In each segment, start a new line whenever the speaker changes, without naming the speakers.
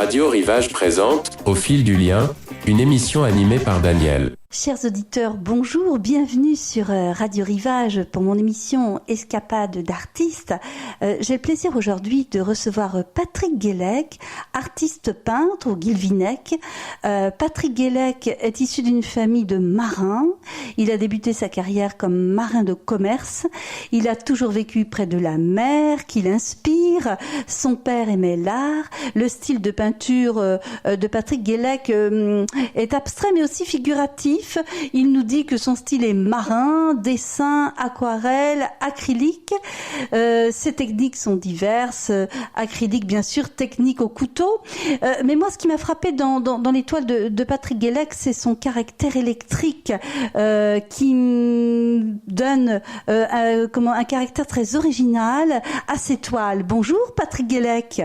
Radio Rivage présente Au fil du lien, une émission animée par Daniel.
Chers auditeurs, bonjour, bienvenue sur Radio Rivage pour mon émission Escapade d'artistes. J'ai le plaisir aujourd'hui de recevoir Patrick Guélec, artiste peintre au Guilvinec. Patrick Guélec est issu d'une famille de marins. Il a débuté sa carrière comme marin de commerce. Il a toujours vécu près de la mer qui l'inspire. Son père aimait l'art. Le style de peinture de Patrick Guélec est abstrait mais aussi figuratif. Il nous dit que son style est marin, dessin, aquarelle, acrylique. Ces techniques sont diverses. Acrylique, bien sûr, technique au couteau. Mais moi, ce qui m'a frappé dans les toiles de Patrick Guélec, c'est son caractère électrique qui donne un caractère très original à ses toiles. Bonjour, Patrick Guélec.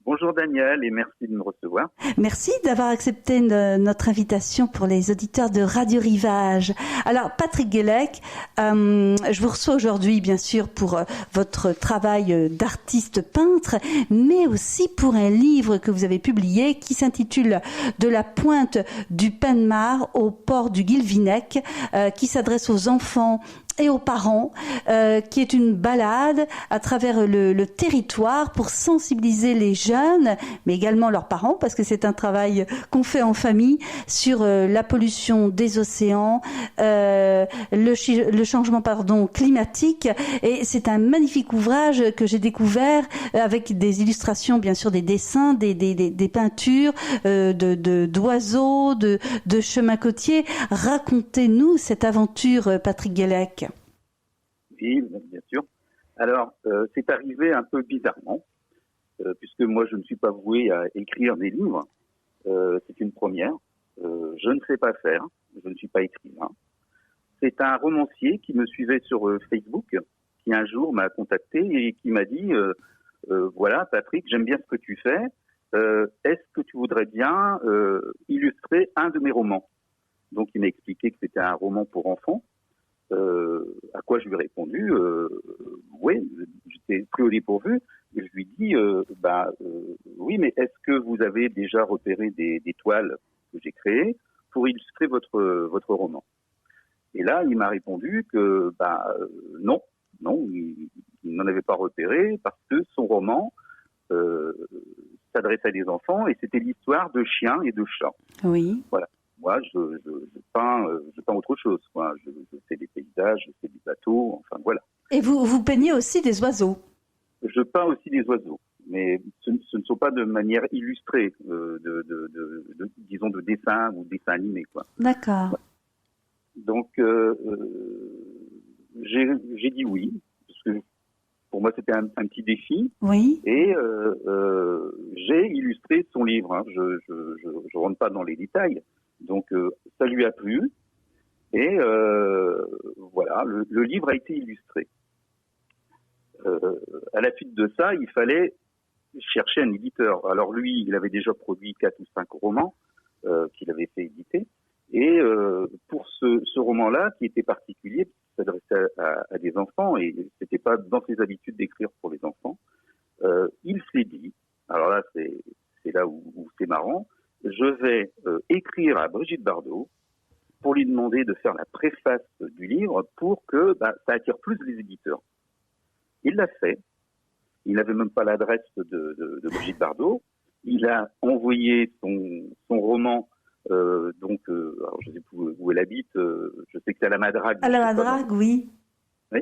Bonjour Daniel et merci de me recevoir.
Merci d'avoir accepté notre invitation pour les auditeurs de Radio Rivage. Alors Patrick Guélec, je vous reçois aujourd'hui bien sûr pour votre travail d'artiste peintre, mais aussi pour un livre que vous avez publié qui s'intitule De la pointe du Penmar au port du Guilvinec, qui s'adresse aux enfants et aux parents, qui est une balade à travers le territoire pour sensibiliser les jeunes, mais également leurs parents, parce que c'est un travail qu'on fait en famille sur la pollution des océans, le changement climatique. Et c'est un magnifique ouvrage que j'ai découvert avec des illustrations, bien sûr, des dessins, des peintures, d'oiseaux, de chemins côtiers. Racontez-nous cette aventure, Patrick Guélec.
Oui, bien sûr. Alors, c'est arrivé un peu bizarrement, puisque moi, je ne suis pas voué à écrire des livres. C'est une première. Je ne sais pas faire. Je ne suis pas écrivain. C'est un romancier qui me suivait sur Facebook, qui un jour m'a contacté et qui m'a dit voilà, Patrick, j'aime bien ce que tu fais. Est-ce que tu voudrais bien illustrer un de mes romans? Donc, il m'a expliqué que c'était un roman pour enfants. À quoi je lui ai répondu oui, j'étais pris au dépourvu. Et je lui dis oui, mais est-ce que vous avez déjà repéré des toiles que j'ai créées pour illustrer votre roman? Et là, il m'a répondu que non, il n'en avait pas repéré parce que son roman s'adressait à des enfants et c'était l'histoire de chiens et de chats.
Oui.
Voilà. Moi, je peins autre chose, quoi. Je fais des paysages, je fais des bateaux, enfin voilà. Et
vous peignez aussi des oiseaux?
Je peins aussi des oiseaux, mais ce ne sont pas de manière illustrée, disons de dessin ou dessin animé, quoi.
D'accord.
Voilà. Donc, j'ai dit oui, parce que pour moi c'était un petit défi.
Oui.
Et j'ai illustré son livre. Hein. Je rentre pas dans les détails. Donc, ça lui a plu. Et voilà, le livre a été illustré. À la suite de ça, il fallait chercher un éditeur. Alors lui, il avait déjà produit 4 ou 5 romans qu'il avait fait éditer. Et pour ce roman-là, qui était particulier, qui s'adressait à des enfants, et c'était pas dans ses habitudes d'écrire pour les enfants, il s'est dit, alors là, c'est là où c'est marrant, je vais écrire à Brigitte Bardot pour lui demander de faire la préface du livre pour que ça attire plus les éditeurs. Il l'a fait. Il n'avait même pas l'adresse de Brigitte Bardot. Il a envoyé son roman, alors je ne sais plus où elle habite, je sais que c'est à la Madrague.
À la Madrague, oui.
Oui.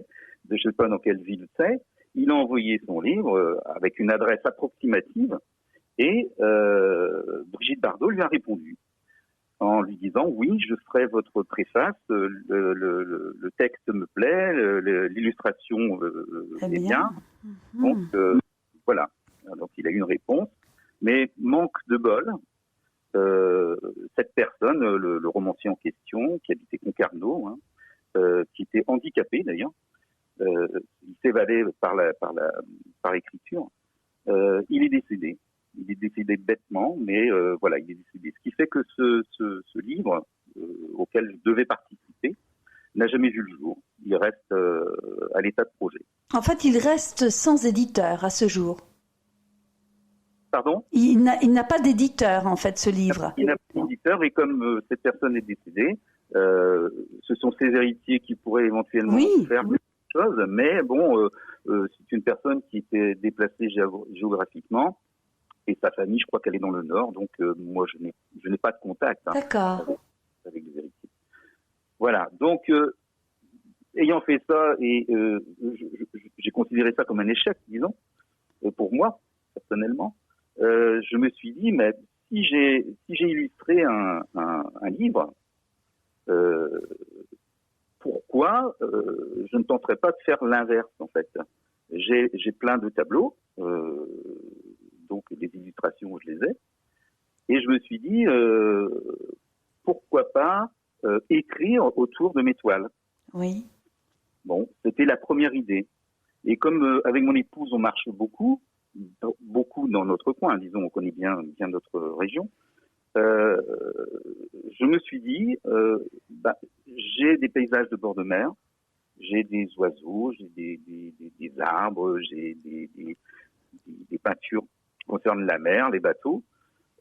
Je ne sais pas dans quelle ville c'est. Il a envoyé son livre avec une adresse approximative. Et Brigitte Bardot lui a répondu en lui disant oui, je ferai votre préface, le texte me plaît, l'illustration est bien. Donc voilà. Donc il a eu une réponse, mais manque de bol. Cette personne, le romancier en question, qui habitait Concarneau, qui était handicapé d'ailleurs, il s'évadait par écriture. Il est décédé. Il est décédé bêtement, mais voilà, il est décédé. Ce qui fait que ce livre, auquel je devais participer, n'a jamais vu le jour. Il reste à l'état de projet.
En fait, il reste sans éditeur à ce jour.
Pardon?
Il n'a pas d'éditeur, en fait, ce livre.
Il n'a pas d'éditeur, et comme cette personne est décédée, ce sont ses héritiers qui pourraient éventuellement faire quelque chose, mais bon, c'est une personne qui était déplacée géographiquement, et sa famille, je crois qu'elle est dans le Nord, donc moi, je n'ai pas de contact
D'accord.
avec les héritiers. Voilà, donc ayant fait ça, et j'ai considéré ça comme un échec, disons, pour moi, personnellement, je me suis dit, mais si j'ai illustré un livre, pourquoi je ne tenterais pas de faire l'inverse, en fait. J'ai plein de tableaux, donc les illustrations, je les ai, et je me suis dit, pourquoi pas écrire autour de mes toiles.
Oui.
Bon, c'était la première idée. Et comme avec mon épouse, on marche beaucoup dans notre coin, disons, on connaît bien notre région, je me suis dit, j'ai des paysages de bord de mer, j'ai des oiseaux, j'ai des arbres, j'ai des peintures qui concernent la mer, les bateaux.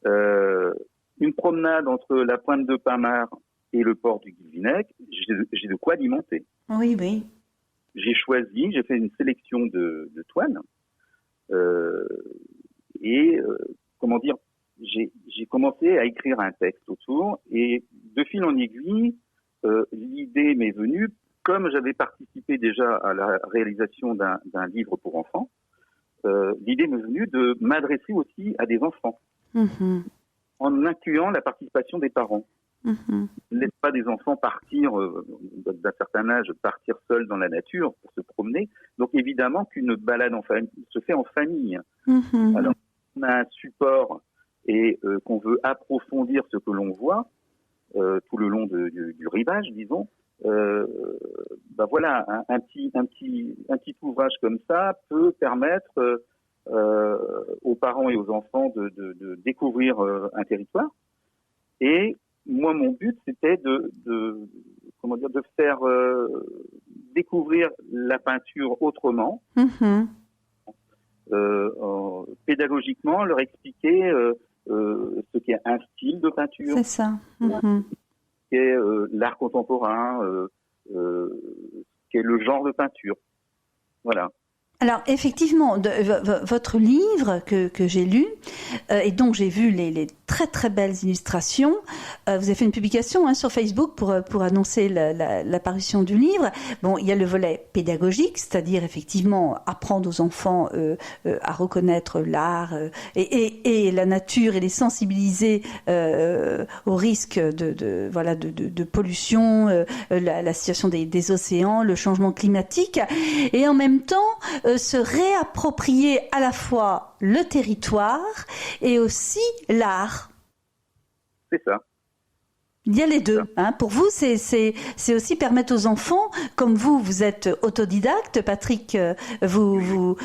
Une promenade entre la pointe de Pinmar et le port du Guilvinec, j'ai de quoi alimenter.
Oui, oui.
J'ai fait une sélection de toiles, comment dire, j'ai commencé à écrire un texte autour, et de fil en aiguille, l'idée m'est venue, comme j'avais participé déjà à la réalisation d'un livre pour enfants, l'idée m'est venue de m'adresser aussi à des enfants, en incluant la participation des parents. Laisse pas des enfants partir d'un certain âge, partir seuls dans la nature pour se promener. Donc évidemment qu'une balade se fait en famille. Alors on a un support et qu'on veut approfondir ce que l'on voit tout le long du rivage, disons. Voilà, un petit ouvrage comme ça peut permettre aux parents et aux enfants de découvrir un territoire. Et moi, mon but, c'était de faire découvrir la peinture autrement, pédagogiquement, leur expliquer ce qu'est un style de peinture,
c'est ça.
ce qu'est l'art contemporain, ce qu'est le genre de peinture. Voilà.
Alors effectivement, votre livre que j'ai lu et dont j'ai vu les très très belles illustrations, vous avez fait une publication sur Facebook pour annoncer la parution du livre. Bon, il y a le volet pédagogique, c'est-à-dire effectivement apprendre aux enfants à reconnaître l'art et la nature et les sensibiliser au risque de pollution, la situation des océans, le changement climatique, et en même temps se réapproprier à la fois le territoire et aussi l'art.
C'est ça.
Il y a les deux. Pour vous, c'est aussi permettre aux enfants, comme vous êtes autodidacte, Patrick, vous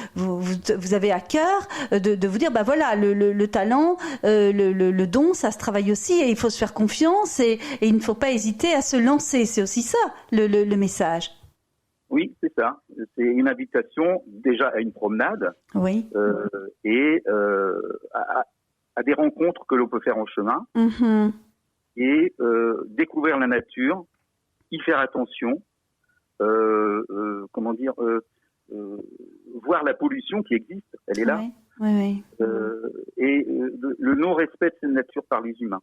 avez à cœur de vous dire, voilà, le talent, le don, ça se travaille aussi, et il faut se faire confiance, et il ne faut pas hésiter à se lancer. C'est aussi ça, le message.
Oui, c'est ça. C'est une invitation déjà à une promenade,
oui,
et à des rencontres que l'on peut faire en chemin, et découvrir la nature, y faire attention, voir la pollution qui existe, elle est là,
oui.
et le non-respect de cette nature par les humains.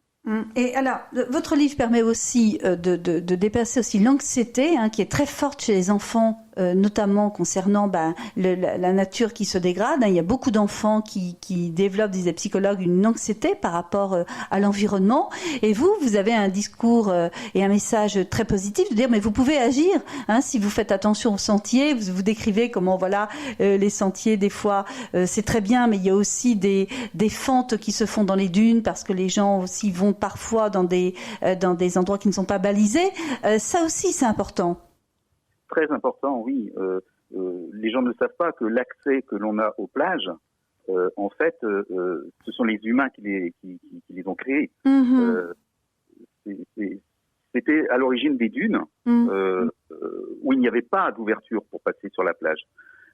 Et alors, votre livre permet aussi de dépasser aussi l'anxiété qui est très forte chez les enfants, notamment concernant la nature qui se dégrade. Il y a beaucoup d'enfants qui développent, disent les psychologues, une anxiété par rapport à l'environnement. Et vous avez un discours et un message très positif de dire, mais vous pouvez agir si vous faites attention aux sentiers. Vous décrivez comment les sentiers, des fois, c'est très bien, mais il y a aussi des fentes qui se font dans les dunes parce que les gens aussi vont parfois dans des endroits qui ne sont pas balisés. Ça aussi, c'est important.
Très important, oui. Les gens ne savent pas que l'accès que l'on a aux plages, en fait, ce sont les humains qui les ont créés. C'était à l'origine des dunes où il n'y avait pas d'ouverture pour passer sur la plage.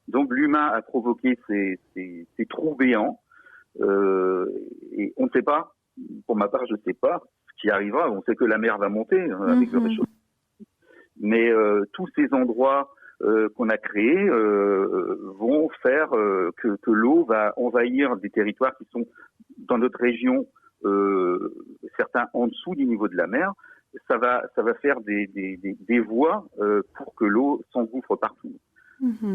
Donc l'humain a provoqué ces trous béants Et on ne sait pas, pour ma part, je ne sais pas ce qui arrivera. On sait que la mer va monter avec le réchauffement. Mais tous ces endroits qu'on a créés vont faire que l'eau va envahir des territoires qui sont dans notre région, certains en dessous du niveau de la mer. Ça va faire des voies pour que l'eau s'engouffre partout.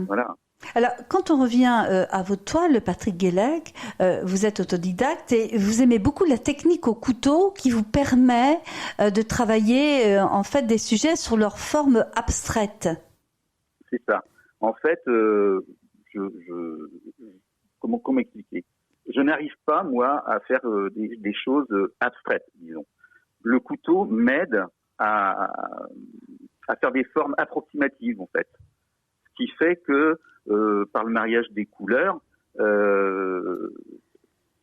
Voilà.
Alors, quand on revient à votre toile, Patrick Guélec, vous êtes autodidacte et vous aimez beaucoup la technique au couteau qui vous permet de travailler en fait des sujets sur leur forme abstraite.
C'est ça. En fait, comment expliquer ? Je n'arrive pas, moi, à faire des choses abstraites, disons. Le couteau m'aide à faire des formes approximatives, en fait. Ce qui fait que, par le mariage des couleurs,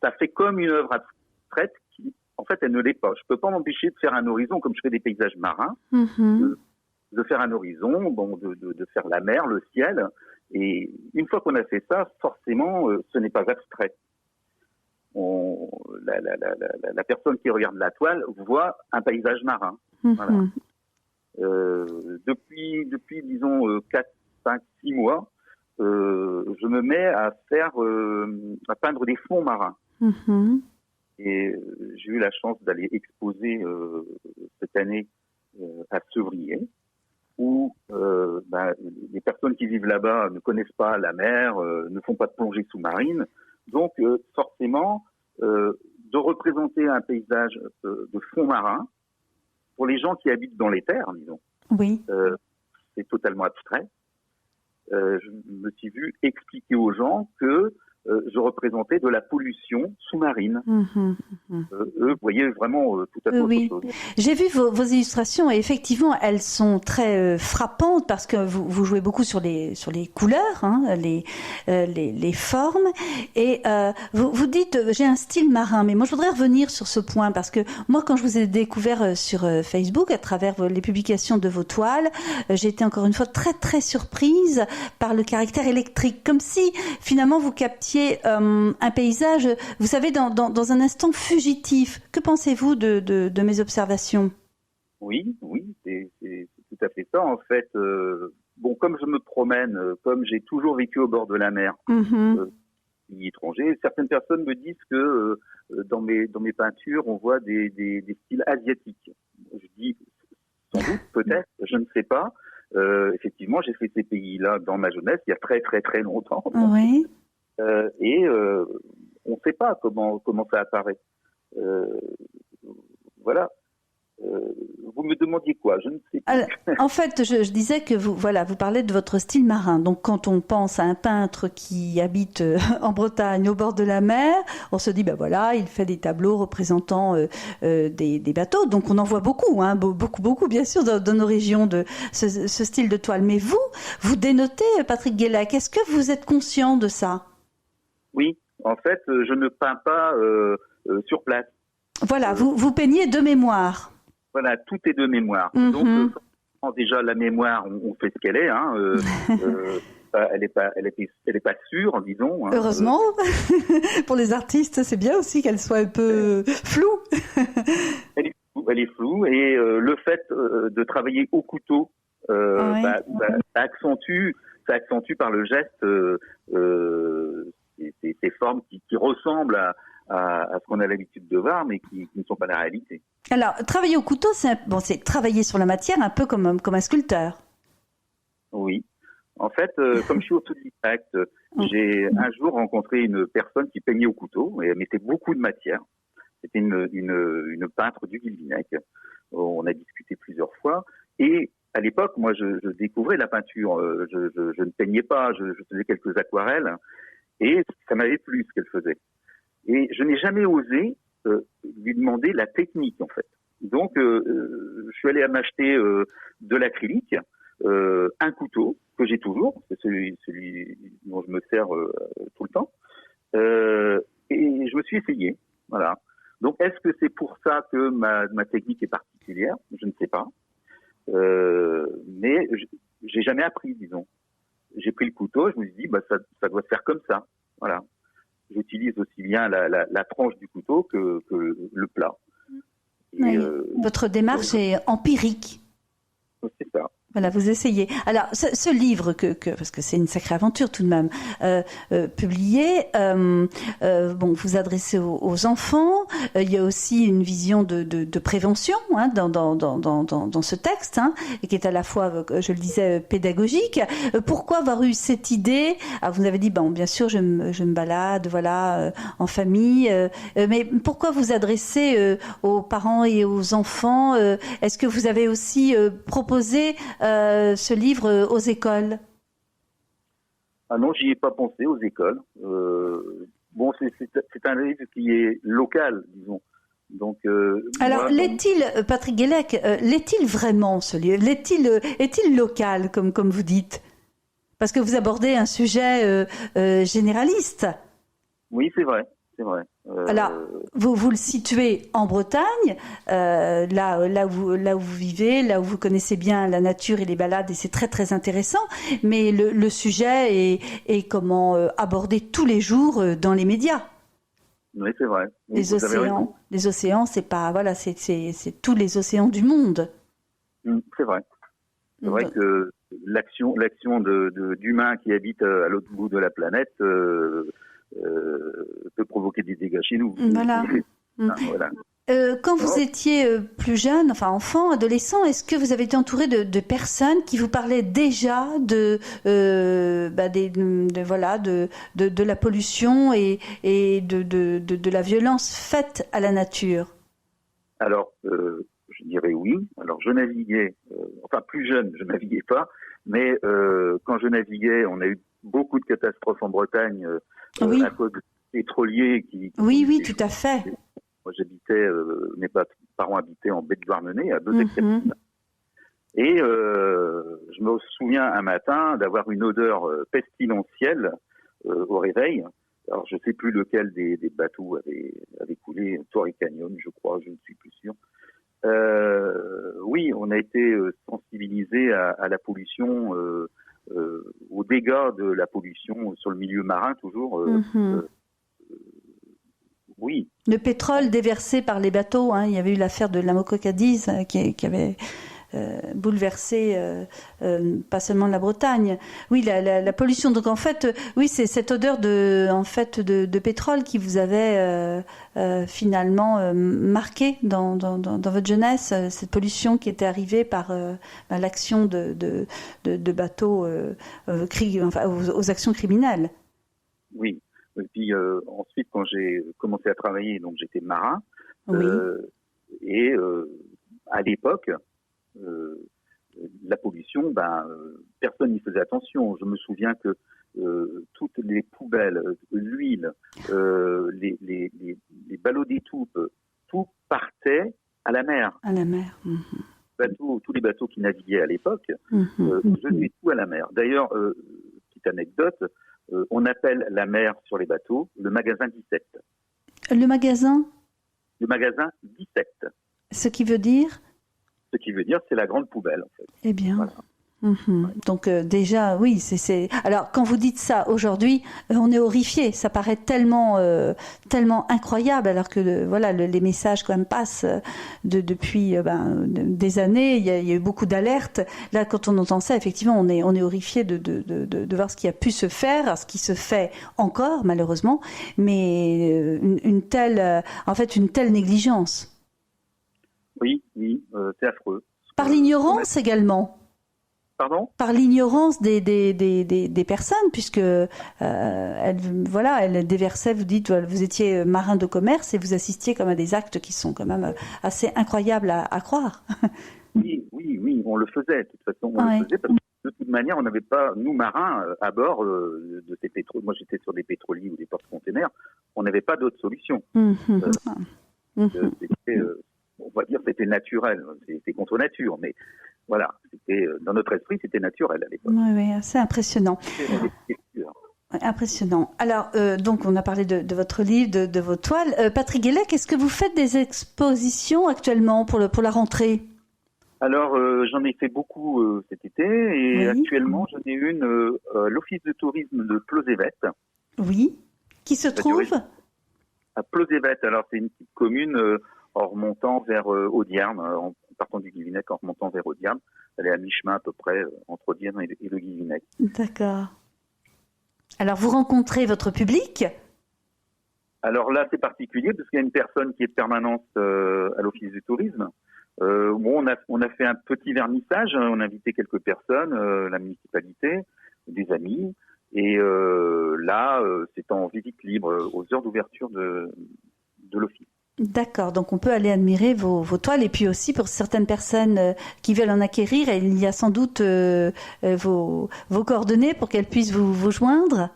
ça fait comme une œuvre abstraite qui, en fait, elle ne l'est pas. Je peux pas m'empêcher de faire un horizon comme je fais des paysages marins, de faire un horizon, de faire la mer, le ciel. Et une fois qu'on a fait ça, forcément, ce n'est pas abstrait. La personne qui regarde la toile voit un paysage marin. Voilà. Depuis disons 4, 5, 6 mois, je me mets à peindre des fonds marins. Et j'ai eu la chance d'aller exposer cette année à Sevrier, où les personnes qui vivent là-bas ne connaissent pas la mer, ne font pas de plongée sous-marine. Donc, forcément, de représenter un paysage de fond marin, pour les gens qui habitent dans les terres, disons, c'est totalement abstrait. Je me suis vu expliquer aux gens que je représentais de la pollution sous-marine. Eux voyaient vraiment tout à fait autre chose.
J'ai vu vos illustrations et effectivement elles sont très frappantes parce que vous jouez beaucoup sur les couleurs, les formes et vous dites j'ai un style marin, mais moi je voudrais revenir sur ce point parce que moi quand je vous ai découvert sur Facebook à travers les publications de vos toiles, j'ai été encore une fois très très surprise par le caractère électrique, comme si finalement vous captiez un paysage, vous savez, dans un instant fugitif. Que pensez-vous de mes observations ?
Oui, c'est tout à fait ça. En fait, comme je me promène, comme j'ai toujours vécu au bord de la mer, étranger, certaines personnes me disent que dans mes peintures, on voit des styles asiatiques. Je dis sans doute, peut-être, je ne sais pas. Effectivement, j'ai fait ces pays-là dans ma jeunesse, il y a très très très longtemps.
Oui.
Et on ne sait pas comment ça apparaît. Voilà. Vous me demandiez quoi ? Je ne sais pas.
Alors, en fait, je disais que vous parlez de votre style marin. Donc, quand on pense à un peintre qui habite en Bretagne, au bord de la mer, on se dit, il fait des tableaux représentant des bateaux. Donc, on en voit beaucoup, beaucoup, bien sûr, dans nos régions de ce style de toile. Mais vous dénotez, Patrick Guélec. Est-ce que vous êtes conscient de ça ?
Oui, en fait, je ne peins pas sur place.
Voilà, vous peignez de mémoire.
Voilà, tout est de mémoire. Donc, déjà la mémoire, on fait ce qu'elle est. Elle est pas sûre, disons.
Heureusement, pour les artistes, c'est bien aussi qu'elle soit un peu floue.
Elle est floue, et le fait de travailler au couteau, ça accentue par le geste ces formes qui ressemblent à ce qu'on a l'habitude de voir, mais qui ne sont pas la réalité.
Alors, travailler au couteau, c'est travailler sur la matière un peu comme un sculpteur.
Oui. En fait, comme je suis autodidacte, j'ai un jour rencontré une personne qui peignait au couteau et elle mettait beaucoup de matière. C'était une peintre du Guilvinec. On a discuté plusieurs fois. Et à l'époque, moi, je découvrais la peinture. Je ne peignais pas, je faisais quelques aquarelles. Et ça m'avait plu ce qu'elle faisait. Et je n'ai jamais osé lui demander la technique, en fait. Donc, je suis allé m'acheter de l'acrylique, un couteau que j'ai toujours, c'est celui dont je me sers tout le temps, et je me suis essayé. Voilà. Donc, est-ce que c'est pour ça que ma technique est particulière ? Je ne sais pas. Mais j'ai jamais appris, disons. J'ai pris le couteau, je me suis dit, ça doit se faire comme ça. Voilà. j'utilise aussi bien la tranche du couteau que le plat. Et,
Oui. Votre démarche est empirique.
c'est ça.
Voilà, vous essayez. Alors, ce livre parce que c'est une sacrée aventure tout de même, publié, bon, vous adressez aux enfants. Il y a aussi une vision de prévention dans ce texte, et qui est à la fois, je le disais, pédagogique. Pourquoi avoir eu cette idée? Alors, vous avez dit, bon, bien sûr, je me balade, voilà, en famille, mais pourquoi vous adressez aux parents et aux enfants? Est-ce que vous avez aussi proposé ce livre aux écoles?
Ah non, j'y ai pas pensé aux écoles. Bon, c'est un livre qui est local, disons. Donc,
alors,
moi,
l'est-il, Patrick Guélec, l'est-il vraiment ce livre? Est-il local, comme vous dites? Parce que vous abordez un sujet généraliste.
Oui, c'est vrai, c'est vrai.
Alors, vous le situez en Bretagne, là où vous vivez, là où vous connaissez bien la nature et les balades, et c'est très très intéressant. Mais le sujet est comment abordé tous les jours dans les médias.
Oui, c'est vrai. Oui,
Les océans, c'est pas voilà, c'est tous les océans du monde.
C'est vrai. C'est vrai que l'action d'humains qui habitent à l'autre bout de la planète peut provoquer des dégâts chez nous.
Voilà.
Voilà.
Quand vous étiez plus jeune, enfin enfant, adolescent, est-ce que vous avez été entouré de personnes qui vous parlaient déjà de la pollution et de la violence faite à la nature?
Alors, je dirais oui. Alors, je naviguais, enfin plus jeune, je naviguais pas, mais quand je naviguais, on a eu beaucoup de catastrophes en Bretagne
Oui.
à cause des pétroliers
Oui, tout à fait.
Moi, j'habitais, mes parents habitaient en baie de Douarnenez, à 2 hectares. Et je me souviens un matin d'avoir une odeur pestilentielle au réveil. Alors, je sais plus lequel des bateaux avait coulé, Torrey Canyon, je crois, je ne suis plus sûr. Oui, on a été sensibilisés à la pollution, aux dégâts de la pollution sur le milieu marin, toujours. Oui.
Le pétrole déversé par les bateaux, il y avait eu l'affaire de l'Amoco Cadiz qui avait bouleversé pas seulement la Bretagne. Oui, la pollution. Donc en fait, oui, c'est cette odeur de pétrole qui vous avait finalement marqué dans votre jeunesse, cette pollution qui était arrivée par l'action de bateaux aux actions criminelles.
Oui. Et puis ensuite, quand j'ai commencé à travailler, donc j'étais marin,
oui.
Et à l'époque, la pollution, personne n'y faisait attention. Je me souviens que toutes les poubelles, l'huile, les ballots d'étoupe, tout partait à la mer.
À la mer.
Tous les bateaux qui naviguaient à l'époque jetaient tout à la mer. D'ailleurs, petite anecdote, on appelle la mer sur les bateaux le magasin 17.
Le magasin
17.
Ce qui veut dire
c'est la grande poubelle, en fait.
Eh bien.
Voilà.
Donc déjà, oui, c'est. Alors quand vous dites ça aujourd'hui, on est horrifié. Ça paraît tellement incroyable, alors que les messages quand même passent depuis des années. Il y a eu beaucoup d'alertes. Là, quand on entend ça, effectivement, on est horrifié de voir ce qui a pu se faire, ce qui se fait encore malheureusement, mais une telle négligence.
Oui, c'est affreux.
Par l'ignorance également.
Pardon ?
Par l'ignorance des personnes, puisque elles déversaient, vous dites, vous étiez marin de commerce et vous assistiez comme à des actes qui sont quand même assez incroyables à croire.
Oui, on le faisait. De toute façon, on le faisait parce que de toute manière, on n'avait pas, nous marins, à bord de ces pétroles. Moi, j'étais sur des pétroliers ou des porte-containers. On n'avait pas d'autre solution. On va dire c'était naturel, c'était contre nature, mais voilà, c'était dans notre esprit, c'était naturel à l'époque.
Oui, assez impressionnant. Impressionnant. Alors, donc, on a parlé de votre livre, de vos toiles. Patrick Guélec, est-ce que vous faites des expositions actuellement pour la rentrée ?
Alors, j'en ai fait beaucoup cet été, et actuellement, j'en ai une à l'Office de tourisme de Closévette.
Oui. Qui se trouve
à Plozévet. Alors, c'est une petite commune en remontant vers Audierne, en partant du Guilvinec, en remontant vers Audierne. Elle est à mi-chemin à peu près entre Audierne et le Guilvinec.
D'accord. Alors, vous rencontrez votre public?
Alors là, c'est particulier parce qu'il y a une personne qui est de permanence à l'Office du tourisme. On a fait un petit vernissage, on a invité quelques personnes, la municipalité, des amis. Et là, c'est en visite libre aux heures d'ouverture de l'office.
D'accord, donc on peut aller admirer vos toiles et puis aussi pour certaines personnes qui veulent en acquérir, il y a sans doute vos coordonnées pour qu'elles puissent vous joindre.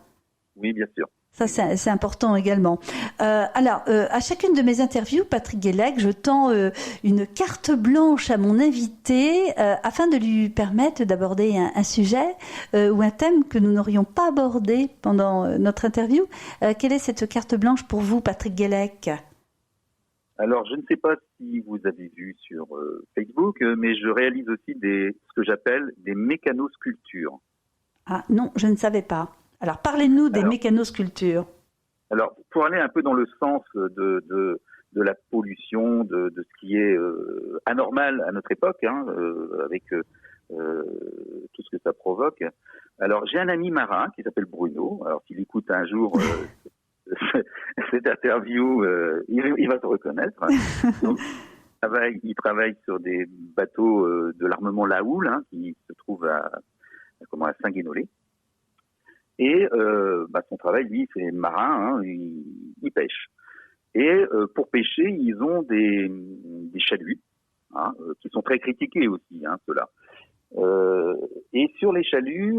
Oui, bien sûr.
Ça, c'est important également. Alors, à chacune de mes interviews, Patrick Guélec, je tends une carte blanche à mon invité afin de lui permettre d'aborder un sujet ou un thème que nous n'aurions pas abordé pendant notre interview. Quelle est cette carte blanche pour vous, Patrick Guélec ?
Alors, je ne sais pas si vous avez vu sur Facebook, mais je réalise aussi ce que j'appelle des mécanosculptures.
Ah non, je ne savais pas. Alors, parlez-nous des mécanosculptures.
Alors, pour aller un peu dans le sens de la pollution, de ce qui est anormal à notre époque, avec tout ce que ça provoque. Alors, j'ai un ami marin qui s'appelle Bruno. Alors, s'il écoute un jour cette interview, il va se reconnaître. Donc, il travaille sur des bateaux de l'armement La Houle, qui se trouve à Saint-Guénolé. Et son travail, lui, c'est marin, il pêche. Et pour pêcher, ils ont des chaluts, qui sont très critiqués aussi, ceux-là. Et sur les chaluts,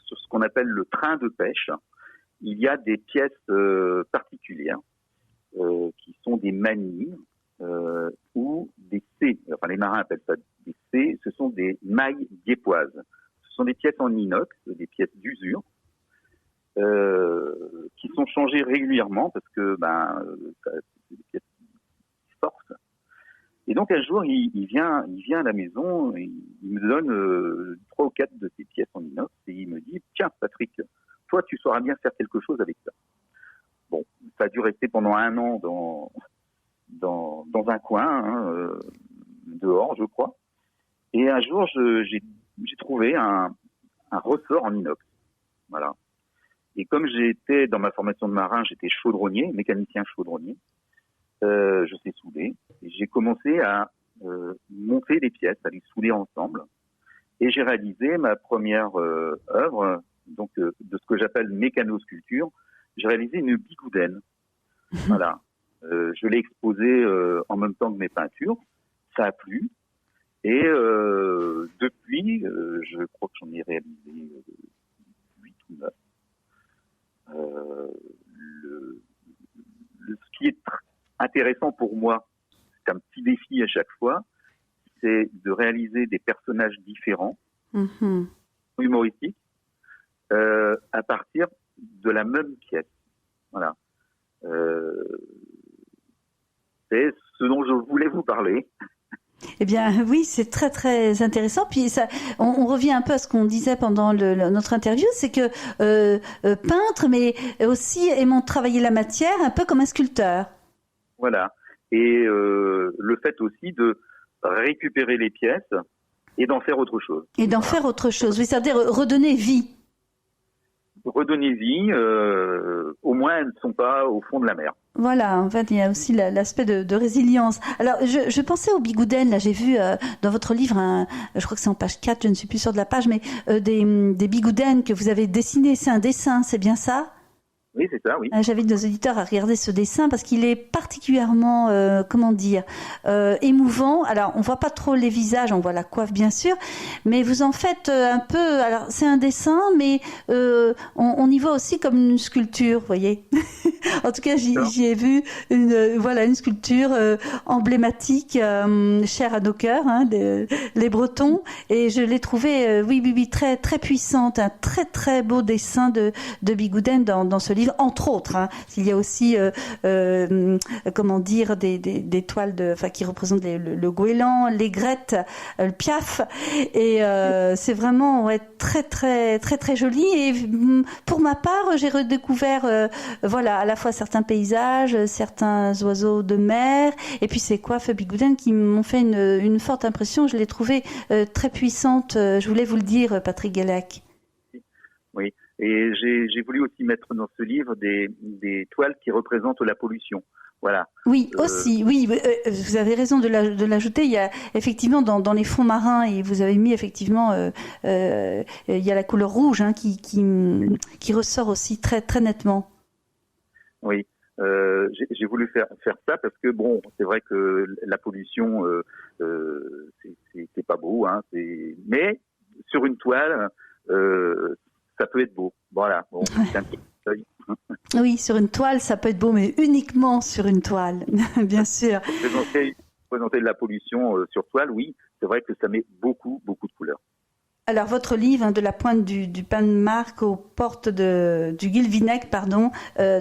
sur ce qu'on appelle le train de pêche, il y a des pièces particulières qui sont des manilles ou des C. Enfin, les marins appellent ça des C. Ce sont des mailles diépoises. Ce sont des pièces en inox, des pièces d'usure. Qui sont changées régulièrement parce que c'est des pièces qui forcent. Et donc un jour il vient à la maison, il me donne 3 ou 4 de ces pièces en inox et il me dit tiens Patrick, toi tu sauras bien faire quelque chose avec ça. Bon, ça a dû rester pendant 1 an dans un coin dehors je crois. Et un jour j'ai trouvé un ressort en inox. Voilà. Et comme j'étais dans ma formation de marin, j'étais chaudronnier, mécanicien chaudronnier, je sais souder. Et j'ai commencé à monter les pièces, à les souder ensemble. Et j'ai réalisé ma première œuvre, donc de ce que j'appelle mécanosculpture. J'ai réalisé une bigoudaine. Voilà. Je l'ai exposée en même temps que mes peintures. Ça a plu. Et depuis, je crois que j'en ai réalisé 8 ou 9. Ce qui est intéressant pour moi, c'est un petit défi à chaque fois, c'est de réaliser des personnages différents, humoristiques, à partir de la même pièce. Voilà. C'est ce dont je voulais vous parler.
Eh bien, oui, c'est très, très intéressant. Puis ça, on revient un peu à ce qu'on disait pendant notre interview, c'est que peintre, mais aussi aimant travailler la matière, un peu comme un sculpteur.
Voilà. Et le fait aussi de récupérer les pièces et d'en faire autre chose.
Et d'en faire autre chose, oui, c'est-à-dire redonner vie.
Redonner vie, au moins elles ne sont pas au fond de la mer.
Voilà, en fait, il y a aussi l'aspect de résilience. Alors, je pensais aux bigoudaines, là, j'ai vu dans votre livre, je crois que c'est en page 4, je ne suis plus sûre de la page, mais des bigoudaines que vous avez dessinées, c'est un dessin, c'est bien ça ?
Oui, c'est ça, oui.
J'invite nos auditeurs à regarder ce dessin parce qu'il est particulièrement, émouvant. Alors, on voit pas trop les visages, on voit la coiffe bien sûr, mais vous en faites un peu. Alors, c'est un dessin, mais on y voit aussi comme une sculpture, vous voyez. En tout cas, j'y ai vu une sculpture emblématique, chère à nos cœurs, les Bretons, et je l'ai trouvé, oui, très très puissante, un très très beau dessin de bigoudaine dans ce livre livre, entre autres. Hein. Il y a aussi, comment dire, des toiles qui représentent le goéland, l'aigrette, le piaf. Et c'est vraiment très, très, très, très joli. Et pour ma part, j'ai redécouvert, à la fois certains paysages, certains oiseaux de mer, et puis ces coiffes bigoudens qui m'ont fait une forte impression. Je l'ai trouvée très puissante. Je voulais vous le dire, Patrick Guélec.
Oui, et j'ai voulu aussi mettre dans ce livre des toiles qui représentent la pollution. Voilà.
Oui, aussi, oui, vous avez raison de l'ajouter. Il y a effectivement dans les fonds marins, et vous avez mis effectivement, il y a la couleur rouge qui ressort aussi très très nettement.
Oui, j'ai voulu faire ça parce que bon, c'est vrai que la pollution, c'est pas beau, hein. Mais sur une toile, ça peut être beau. Voilà. Bon, c'est un petit détail.
Oui, sur une toile, ça peut être beau, mais uniquement sur une toile, bien sûr.
Présenter de la pollution sur toile, oui, c'est vrai que ça met beaucoup de couleurs.
Alors, votre livre, de la pointe du Pan de Marc aux portes du Guilvinec,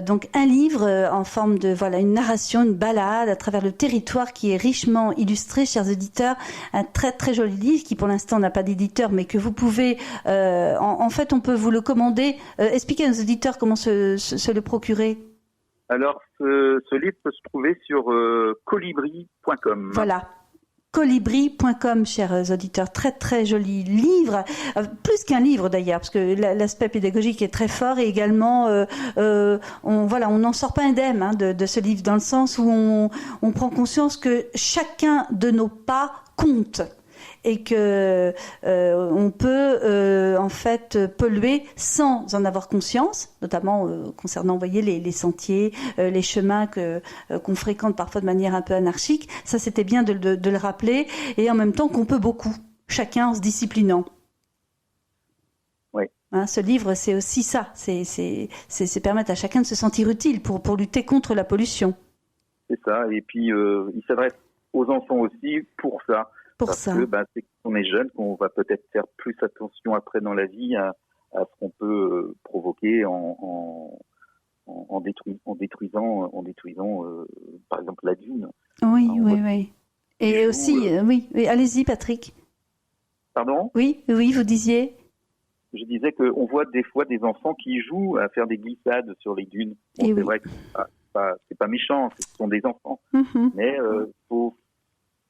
donc un livre en forme de, une narration, une balade à travers le territoire qui est richement illustré, chers auditeurs. Un très, très joli livre qui, pour l'instant, n'a pas d'éditeur, mais que vous pouvez, en fait, on peut vous le commander. Expliquez à nos auditeurs comment se le procurer.
Alors, ce livre peut se trouver sur colibri.com.
Voilà. Colibri.com, chers auditeurs, très très joli livre, plus qu'un livre d'ailleurs, parce que l'aspect pédagogique est très fort, et également on n'en sort pas indemne de ce livre, dans le sens où on prend conscience que chacun de nos pas compte, et que on peut en fait polluer sans en avoir conscience, notamment concernant, les sentiers, les chemins qu'on fréquente parfois de manière un peu anarchique. Ça, c'était bien de le rappeler, et en même temps qu'on peut beaucoup, chacun en se disciplinant.
Oui.
Hein, ce livre, c'est aussi ça, c'est permettre à chacun de se sentir utile pour lutter contre la pollution. C'est
ça, et puis il s'adresse aux enfants aussi pour ça. Parce que c'est quand on est jeune qu'on va peut-être faire plus attention après dans la vie à ce qu'on peut provoquer en détruisant par exemple la dune.
Oui, oui. Et aussi, oui, allez-y Patrick.
Pardon ?
Oui, vous disiez ?
Je disais qu'on voit des fois des enfants qui jouent à faire des glissades sur les dunes. Bon, c'est vrai que c'est pas méchant, ce sont des enfants. Mm-hmm. Mais faut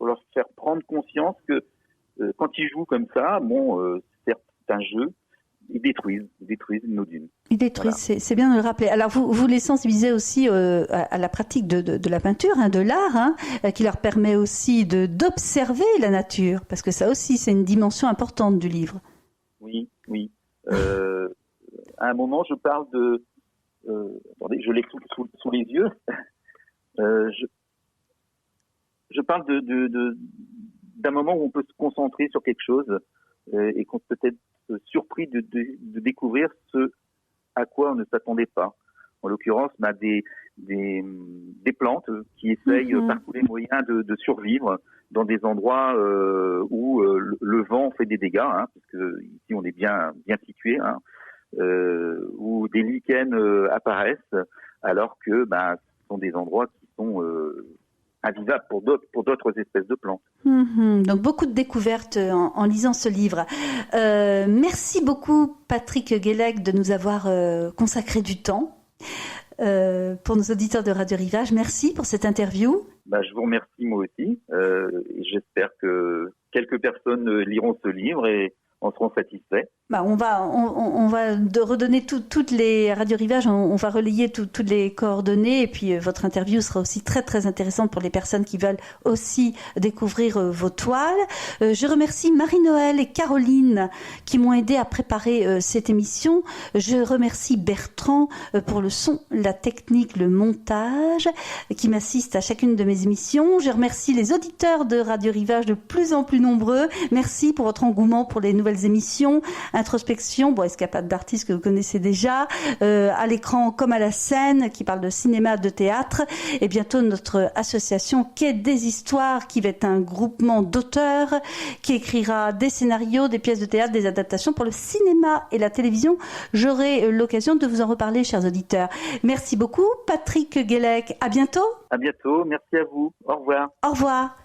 leur faire prendre conscience que quand ils jouent comme ça, certes, c'est un jeu, ils détruisent nos dunes. Ils détruisent,
voilà. C'est bien de le rappeler. Alors, vous les sensibilisez aussi à la pratique de la peinture, de l'art, qui leur permet aussi d'observer la nature, parce que ça aussi, c'est une dimension importante du livre.
Oui. À un moment, je parle de... attendez, je l'ai sous les yeux. Je parle d'un moment où on peut se concentrer sur quelque chose et qu'on peut être surpris de découvrir ce à quoi on ne s'attendait pas. En l'occurrence, des plantes qui essayent par tous les moyens de survivre dans des endroits où le vent fait des dégâts, parce que ici on est bien situé, où des lichens apparaissent, alors que ce sont des endroits qui sont invisibles pour d'autres espèces de plantes.
Donc beaucoup de découvertes en lisant ce livre. Merci beaucoup Patrick Guélec de nous avoir consacré du temps. Pour nos auditeurs de Radio Rivage, merci pour cette interview.
Je vous remercie moi aussi. Et j'espère que quelques personnes liront ce livre et en seront satisfaits.
On va redonner toutes les Radio Rivage, on va relayer toutes les coordonnées, et puis votre interview sera aussi très très intéressante pour les personnes qui veulent aussi découvrir vos toiles. Je remercie Marie-Noël et Caroline qui m'ont aidé à préparer cette émission. Je remercie Bertrand pour le son, la technique, le montage, qui m'assiste à chacune de mes émissions. Je remercie les auditeurs de Radio Rivage de plus en plus nombreux. Merci pour votre engouement pour les nouvelles nouvelles émissions, introspection, escapade d'artistes que vous connaissez déjà, à l'écran comme à la scène, qui parle de cinéma, de théâtre, et bientôt notre association Quai des Histoires, qui va être un groupement d'auteurs, qui écrira des scénarios, des pièces de théâtre, des adaptations pour le cinéma et la télévision. J'aurai l'occasion de vous en reparler, chers auditeurs. Merci beaucoup, Patrick Guélec. À bientôt.
À bientôt. Merci à vous. Au revoir.
Au revoir.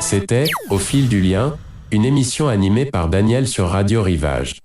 C'était Au fil du lien, une émission animée par Daniel sur Radio Rivage.